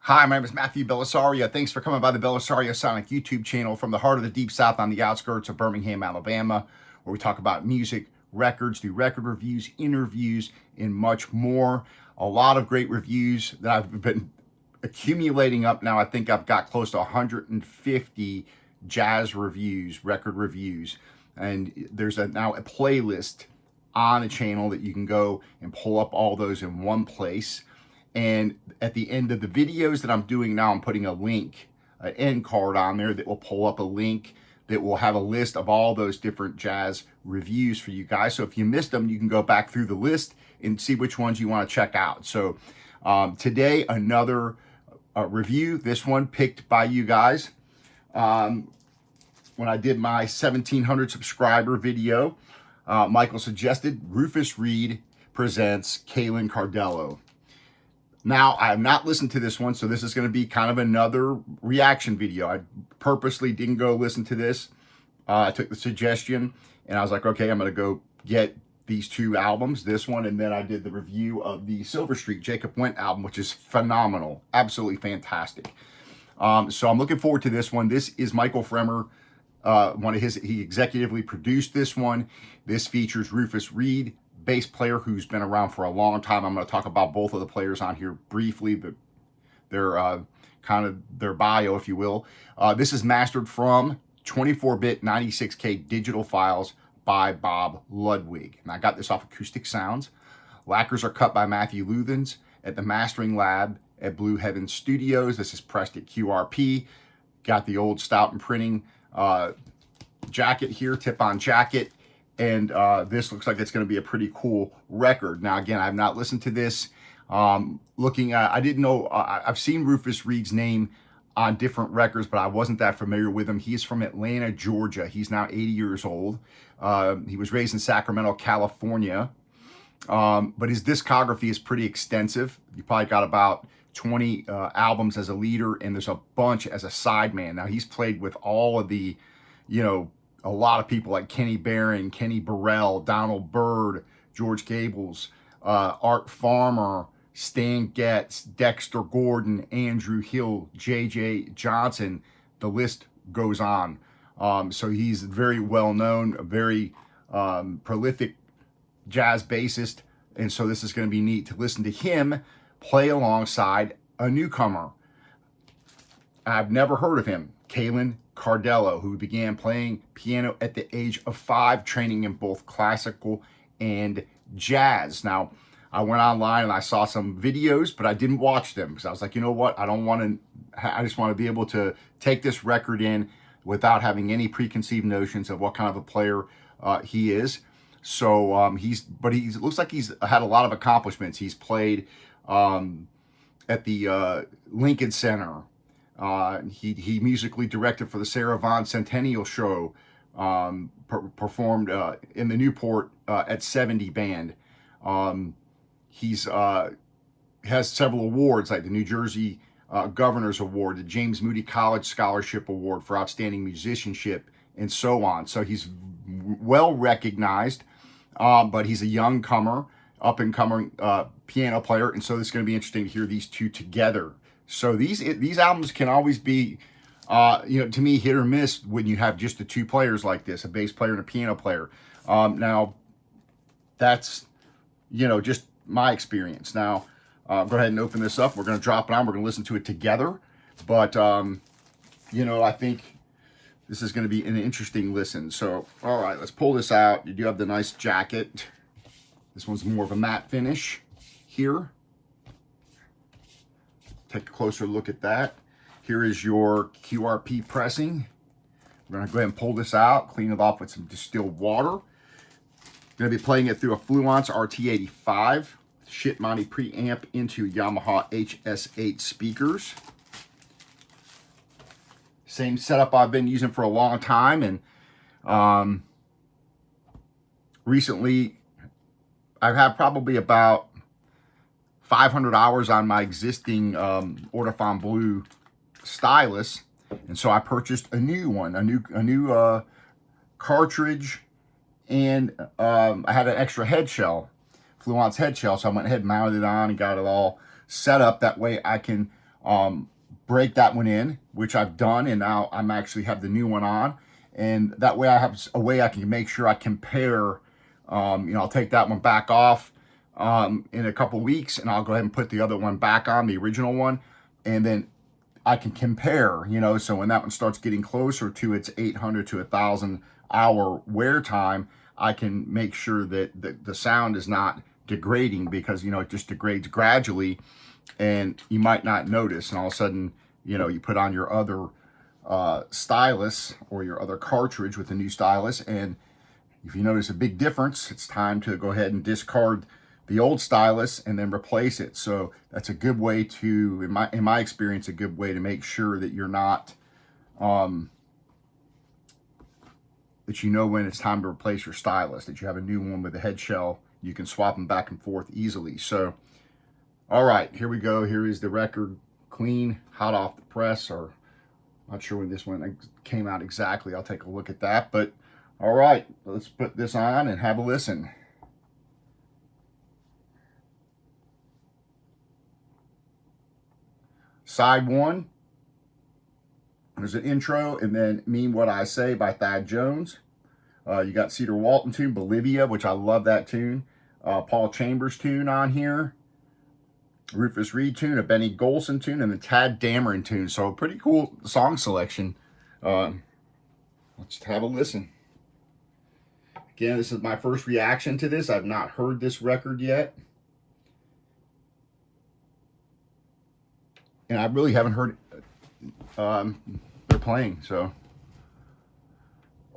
Hi, my name is Matthew Bellisario. Thanks for coming by the BellisarioSonic YouTube channel from the heart of the Deep South on the outskirts of Birmingham, Alabama, where we talk about music, records, do record reviews, interviews, and much more. A lot of great reviews that I've been accumulating up now. I think I've got close to 150 jazz reviews, record reviews, and there's now a playlist on the channel that you can go and pull up all those in one place. And at the end of the videos that I'm doing now, I'm putting a link, an end card on there that will pull up a link that will have a list of all those different jazz reviews for you guys. So if you missed them, you can go back through the list and see which ones you want to check out. So today, another review, this one picked by you guys. When I did my 1,700 subscriber video, Michael suggested Rufus Reid presents Caelen Cardello. Now, I have not listened to this one, so this is going to be kind of another reaction video. I purposely didn't go listen to this. I took the suggestion, and I was like, okay, I'm going to go get these two albums, this one, and then I did the review of the Silver Street Jacob Went album, which is phenomenal, absolutely fantastic. So I'm looking forward to this one. This is Michael Fremer. He executively produced this one. This features Rufus Reid, bass player who's been around for a long time. I'm going to talk about both of the players on here briefly, but their kind of their bio, if you will. This is mastered from 24-bit 96K digital files by Bob Ludwig. And I got this off Acoustic Sounds. Lacquers are cut by Matthew Luthens at the Mastering Lab at Blue Heaven Studios. This is pressed at QRP. Got the old Stout and Printing jacket here, tip-on jacket. And this looks like it's going to be a pretty cool record. Now, again, I've not listened to this. Looking at, I didn't know, I've seen Rufus Reid's name on different records, but I wasn't that familiar with him. He's from Atlanta, Georgia. He's now 80 years old. He was raised in Sacramento, California. But his discography is pretty extensive. He probably got about 20 albums as a leader, and there's a bunch as a sideman. Now, he's played with all of the, a lot of people like Kenny Barron, Kenny Burrell, Donald Byrd, George Gables, Art Farmer, Stan Getz, Dexter Gordon, Andrew Hill, J.J. Johnson. The list goes on. So he's very well known, a very prolific jazz bassist. And so this is going to be neat to listen to him play alongside a newcomer. I've never heard of him, Caelen Cardello, who began playing piano at the age of 5, training in both classical and jazz. Now, I went online and I saw some videos, but I didn't watch them because I was like, you know what? I just want to be able to take this record in without having any preconceived notions of what kind of a player he is. So he looks like he's had a lot of accomplishments. He's played at the Lincoln Center. He musically directed for the Sarah Vaughan Centennial Show, performed in the Newport at 70 band. He's has several awards like the New Jersey Governor's Award, the James Moody College Scholarship Award for Outstanding Musicianship, and so on. So he's well recognized, but he's a young comer, up and coming piano player, and so it's going to be interesting to hear these two together. So these albums can always be, to me, hit or miss when you have just the two players like this, a bass player and a piano player. Now, that's, just my experience. Now, go ahead and open this up. We're going to drop it on. We're going to listen to it together. But, I think this is going to be an interesting listen. So, all right, let's pull this out. You do have the nice jacket. This one's more of a matte finish here. Take a closer look at that. Here is your QRP pressing. We're going to go ahead and pull this out, clean it off with some distilled water. Going to be playing it through a Fluence RT85, Shitmoney preamp into Yamaha HS8 speakers. Same setup I've been using for a long time, and recently I've had probably about 500 hours on my existing Ortofon Blue stylus, and so I purchased a new one, a new cartridge, and I had an extra head shell, Fluence head shell, so I went ahead and mounted it on and got it all set up. That way I can break that one in, which I've done, and now I'm actually have the new one on, and that way I have a way I can make sure I compare. I'll take that one back off in a couple weeks, and I'll go ahead and put the other one back on, the original one, and then I can compare, so when that one starts getting closer to its 800 to 1,000 hour wear time, I can make sure that the sound is not degrading, because, it just degrades gradually and you might not notice. And all of a sudden, you put on your other stylus or your other cartridge with the new stylus, and if you notice a big difference, it's time to go ahead and discard the old stylus and then replace it. So that's a good way to, in my experience, a good way to make sure that you're not, that when it's time to replace your stylus, that you have a new one with a head shell. You can swap them back and forth easily. So, all right, here we go. Here is the record, clean, hot off the press, or not sure when this one came out exactly. I'll take a look at that. But all right, let's put this on and have a listen. Side one, there's an intro, and then Mean What I Say by Thad Jones. You got Cedar Walton tune, Bolivia, which I love that tune. Paul Chambers tune on here. Rufus Reid tune, a Benny Golson tune, and the Tad Dameron tune. So a pretty cool song selection. Let's have a listen. Again, this is my first reaction to this. I've not heard this record yet. And I really haven't heard they're playing, so.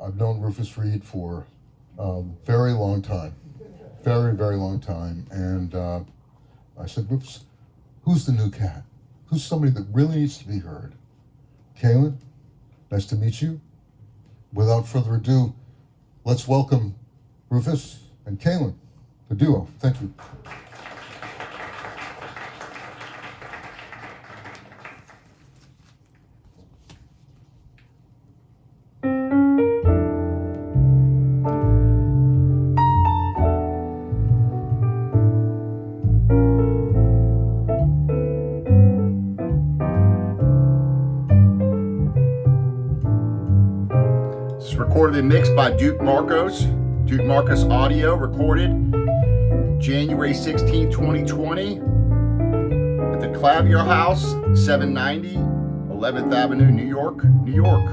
I've known Rufus Reid for a very long time. Very, very long time. And I said, Rufus, who's the new cat? Who's somebody that really needs to be heard? Caelan, nice to meet you. Without further ado, let's welcome Rufus and Caelan, the duo. Thank you. Recorded and mixed by Duke Marcos. Duke Marcos Audio, recorded January 16, 2020 at the Clavier House, 790 11th Avenue, New York, New York.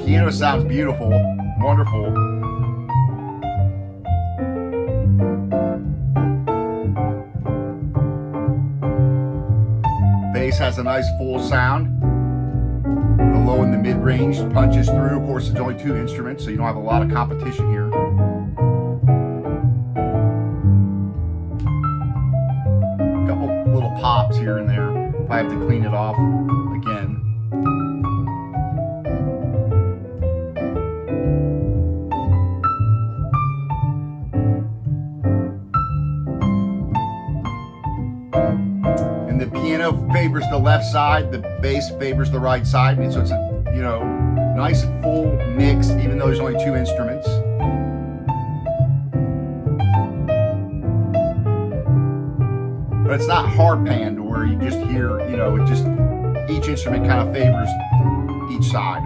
Piano sounds beautiful, wonderful. Bass has a nice full sound. The low and the mid-range punches through. Of course, there's only two instruments, so you don't have a lot of competition here. A couple little pops here and there. Probably have to clean it off again. The piano favors the left side, the bass favors the right side, and so it's a nice full mix, even though there's only two instruments. but it's not hard pan to where you just hear, you know, it just, each instrument kind of favors each side.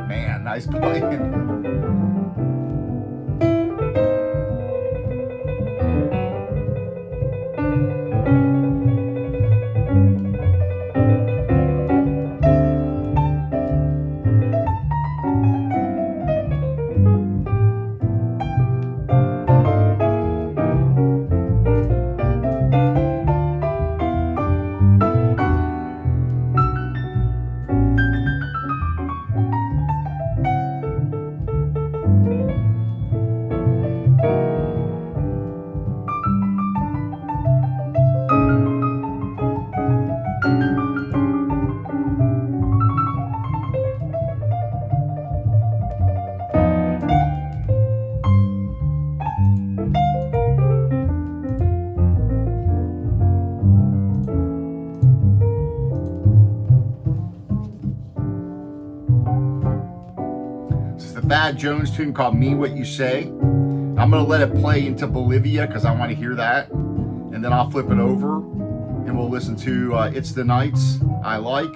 Man, nice playing. Thad Jones tune called Me What You Say. I'm gonna let it play into Bolivia because I want to hear that, and then I'll flip it over and we'll listen to It's the Nights I Like,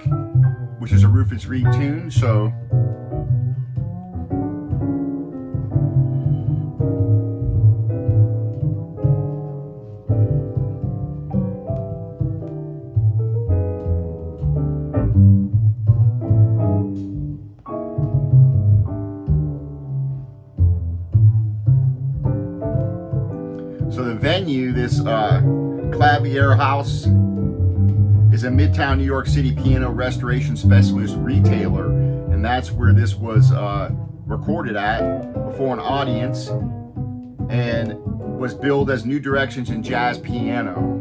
which is a Rufus Reid tune. So the venue, this Clavier House, is a Midtown New York City piano restoration specialist retailer, and that's where this was recorded at before an audience, and was billed as New Directions in Jazz Piano.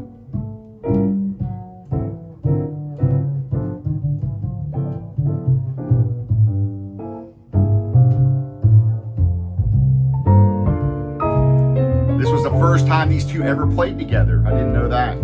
This was the first time these two ever played together. I didn't know that.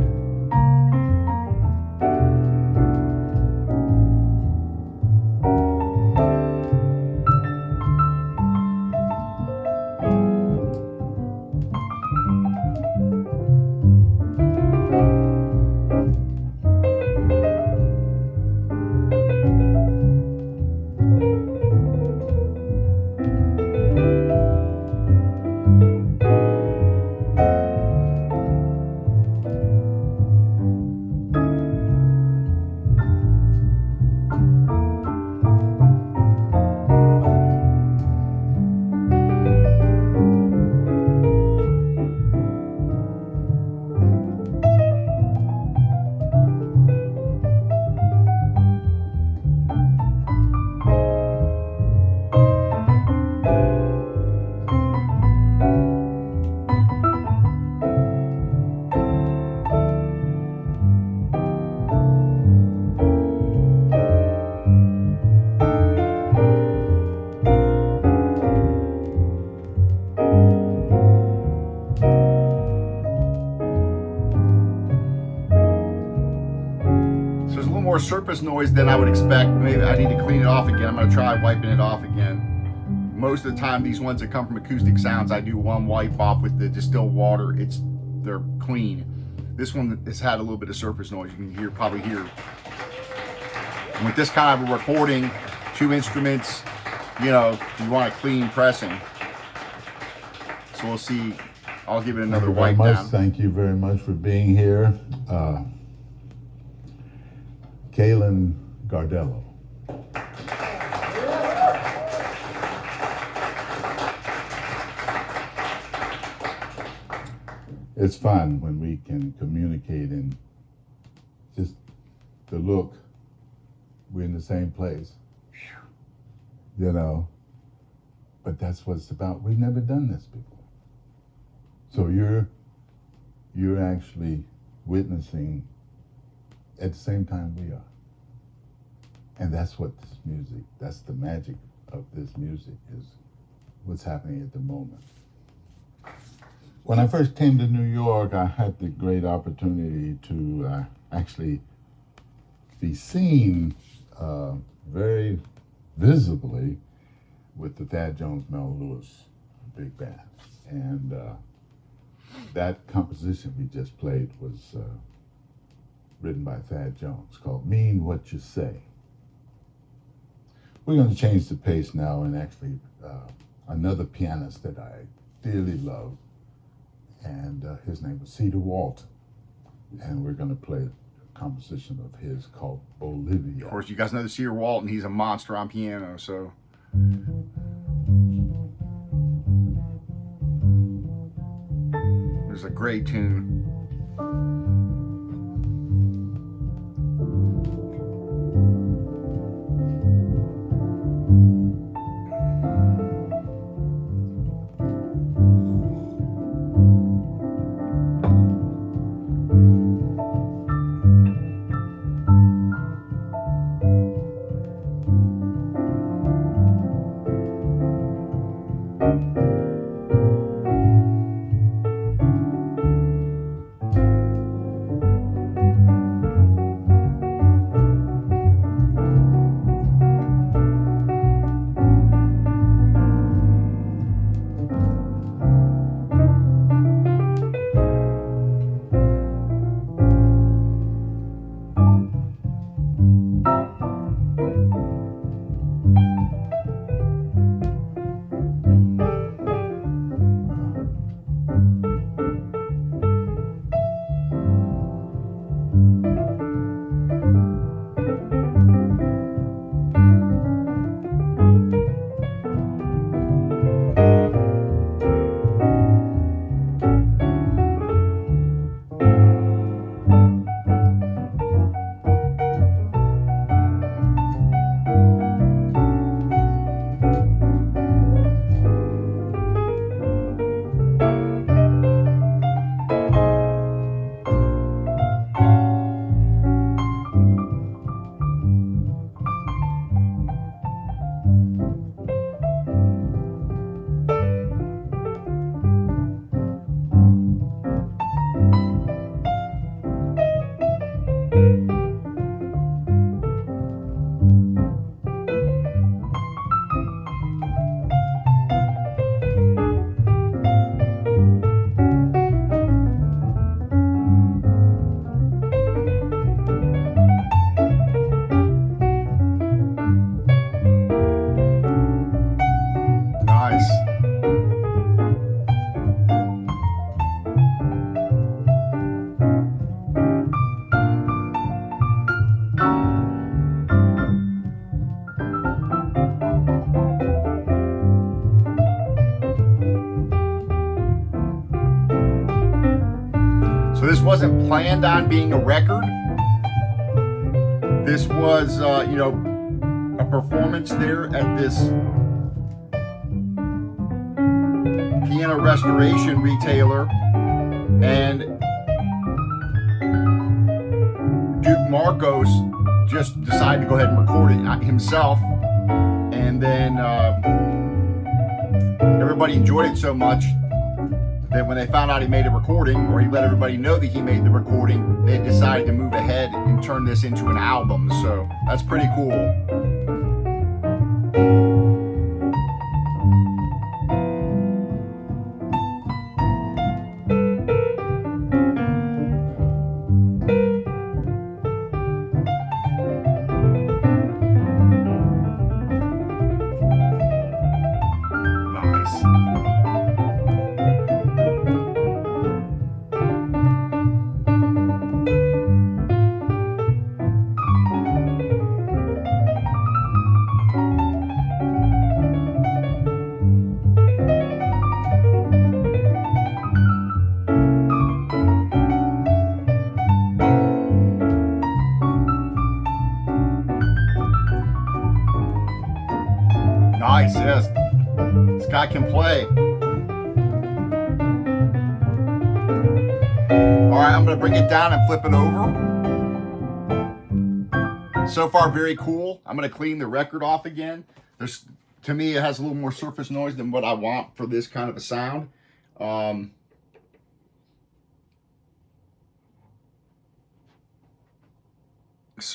More surface noise than I would expect. Maybe I need to clean it off again. I'm going to try wiping it off again. Most of the time, these ones that come from Acoustic Sounds, I do one wipe off with the distilled water. They're clean. This one has had a little bit of surface noise. You can probably hear. And with this kind of a recording, 2 instruments, you know, you want a clean pressing. So we'll see. I'll give it another wipe down. Thank you very much for being here. Caelen Cardello. It's fun when we can communicate and just the look, we're in the same place, you know, but that's what it's about. We've never done this before. So you're actually witnessing at the same time we are. And that's what this music, that's the magic of this music, is what's happening at the moment. When I first came to New York, I had the great opportunity to actually be seen very visibly with the Thad Jones Mel Lewis big band. And that composition we just played was written by Thad Jones, called Mean What You Say. We're going to change the pace now, and actually another pianist that I dearly love, and his name was Cedar Walton, and we're going to play a composition of his called Bolivia. Of course, you guys know the Cedar Walton. He's a monster on piano, so. There's a great tune. Nice. So this wasn't planned on being a record. This was, a performance there at this piano restoration retailer, and Duke Marcos just decided to go ahead and record it himself, and then everybody enjoyed it so much that when they found out he made a recording, or he let everybody know that he made the recording, they decided to move ahead and turn this into an album. So that's pretty cool. Nice, yes. This guy can play. All right, I'm gonna bring it down and flip it over. So far, very cool. I'm going to clean the record off again. To me, it has a little more surface noise than what I want for this kind of a sound. So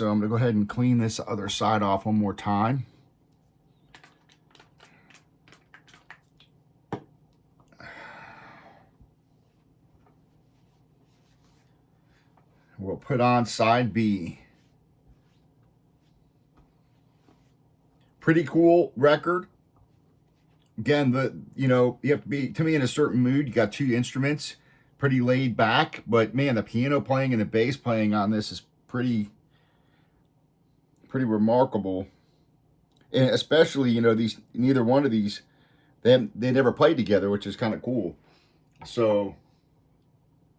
I'm going to go ahead and clean this other side off one more time. We'll put on side B. Pretty cool record. Again, you have to be, to me, in a certain mood. You got two instruments, pretty laid back, but man, the piano playing and the bass playing on this is pretty remarkable. And especially, neither one of these, they never played together, which is kind of cool. So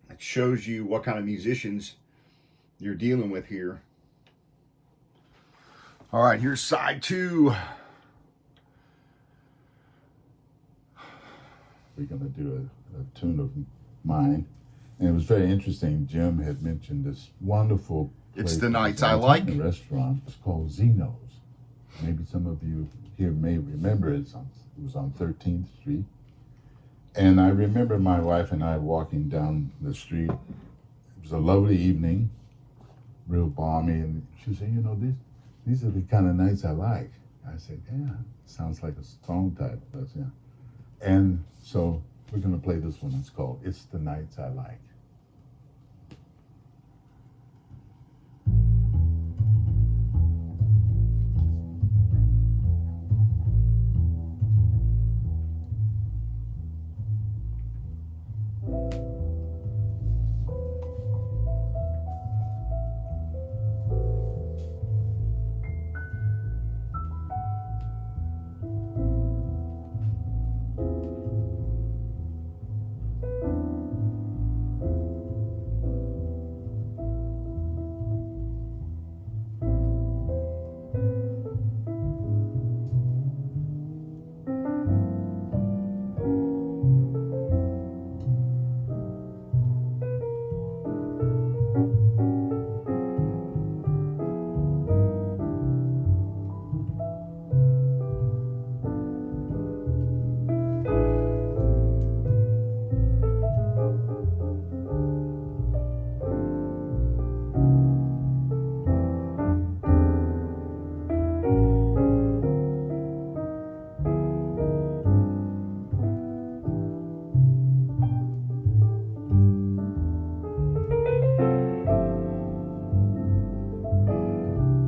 it shows you what kind of musicians you're dealing with here. All right, here's side 2. We're going to do a tune of mine. And it was very interesting. Jim had mentioned this wonderful It's place the Nights downtown, I Like. a restaurant. It's called Zeno's. Maybe some of you here may remember it. It was on 13th Street. And I remember my wife and I walking down the street. It was a lovely evening, real balmy. And she said, these are the kind of nights I like. I said, yeah, sounds like a song title. That's, yeah. And so we're going to play this one. It's called It's the Nights I Like.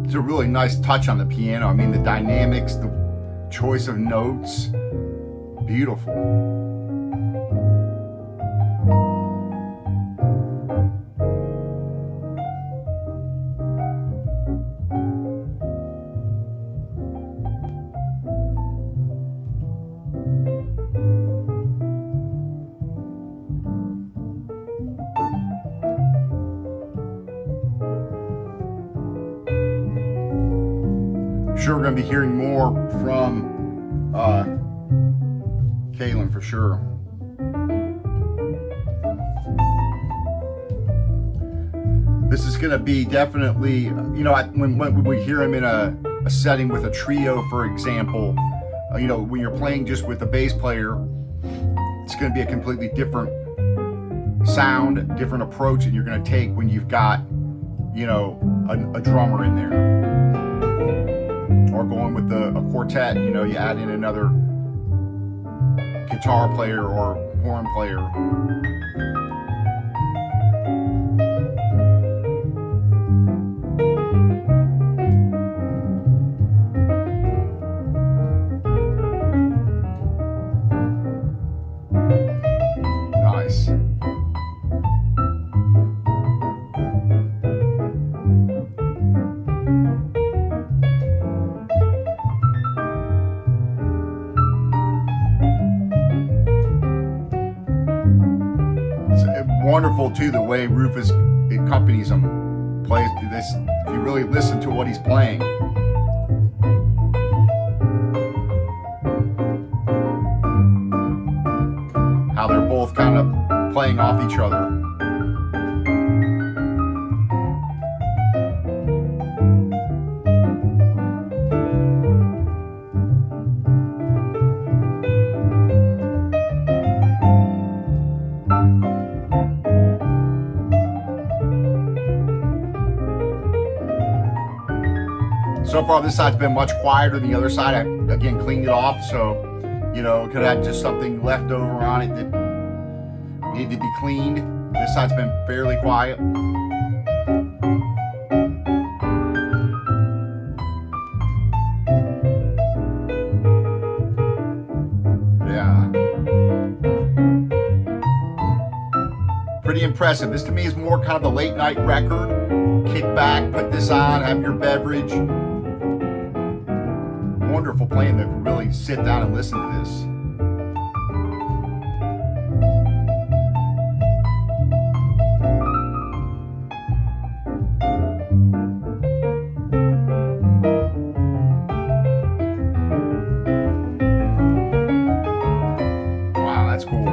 It's a really nice touch on the piano. I mean, the dynamics, the choice of notes, beautiful. Sure, we're going to be hearing more from Caelan for sure. This is going to be definitely, when we hear him in a setting with a trio, for example, when you're playing just with a bass player, it's going to be a completely different sound, different approach that you're going to take when you've got, a drummer in there. Or going with a quartet, you add in another guitar player or horn player. Nice. Wonderful too, the way Rufus accompanies him, plays this. If you really listen to what he's playing, how they're both kind of playing off each other. So far, this side's been much quieter than the other side. I, again, cleaned it off, so, you know, could have had just something left over on it that needed to be cleaned. This side's been fairly quiet. Yeah. Pretty impressive. This to me is more kind of a late night record. Kick back, put this on, have your beverage. Wonderful playing to really sit down and listen to this. Wow, that's cool.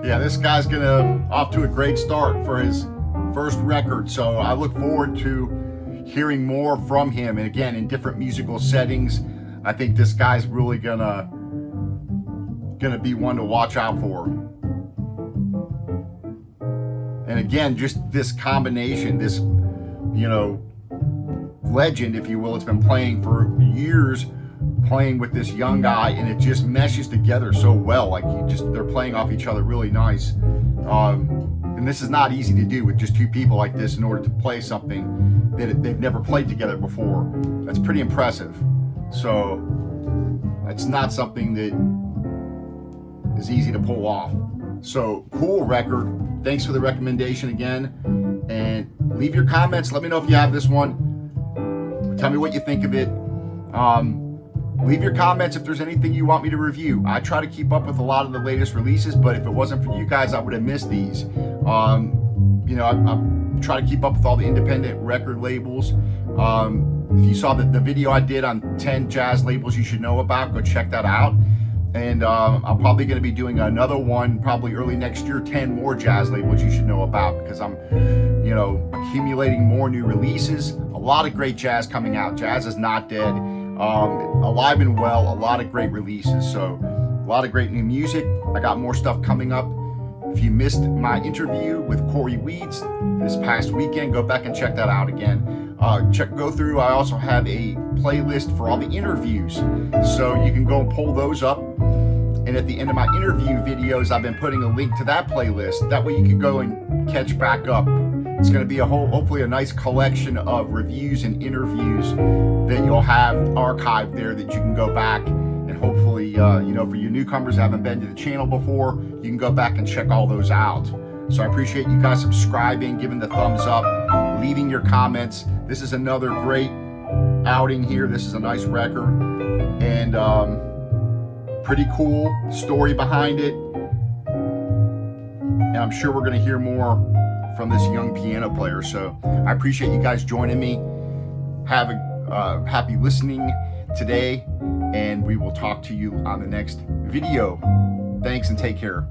Yeah, this guy's gonna off to a great start for his first record, so I look forward to hearing more from him, and again in different musical settings. I think this guy's really gonna be one to watch out for. And again, just this combination, this, you know, legend, if you will, it's been playing for years, playing with this young guy, and it just meshes together so well. Like they're playing off each other really nice. And this is not easy to do with just two people like this in order to play something that they've never played together before. That's pretty impressive. So it's not something that is easy to pull off. So cool record. Thanks for the recommendation again. And leave your comments. Let me know if you have this one. Tell me what you think of it. Leave your comments if there's anything you want me to review. I try to keep up with a lot of the latest releases, but if it wasn't for you guys, I would have missed these. You know, I try to keep up with all the independent record labels. If you saw the video I did on 10 jazz labels you should know about, go check that out. And I'm probably going to be doing another one probably early next year, 10 more jazz labels you should know about, because I'm, you know, accumulating more new releases. A lot of great jazz coming out. Jazz is not dead. Alive and well, a lot of great releases. So a lot of great new music. I got more stuff coming up. If you missed my interview with Corey Weeds this past weekend, go back and check that out again. Go through. I also have a playlist for all the interviews, so you can go and pull those up. And at the end of my interview videos, I've been putting a link to that playlist. That way you can go and catch back up. It's going to be hopefully a nice collection of reviews and interviews that you'll have archived there that you can go back and hopefully, you know, for you newcomers who haven't been to the channel before, you can go back and check all those out. So I appreciate you guys subscribing, giving the thumbs up, leaving your comments. This is another great outing here. This is a nice record, and pretty cool story behind it. And I'm sure we're going to hear more from this young piano player. So I appreciate you guys joining me. Have a happy listening today, and we will talk to you on the next video. Thanks and take care.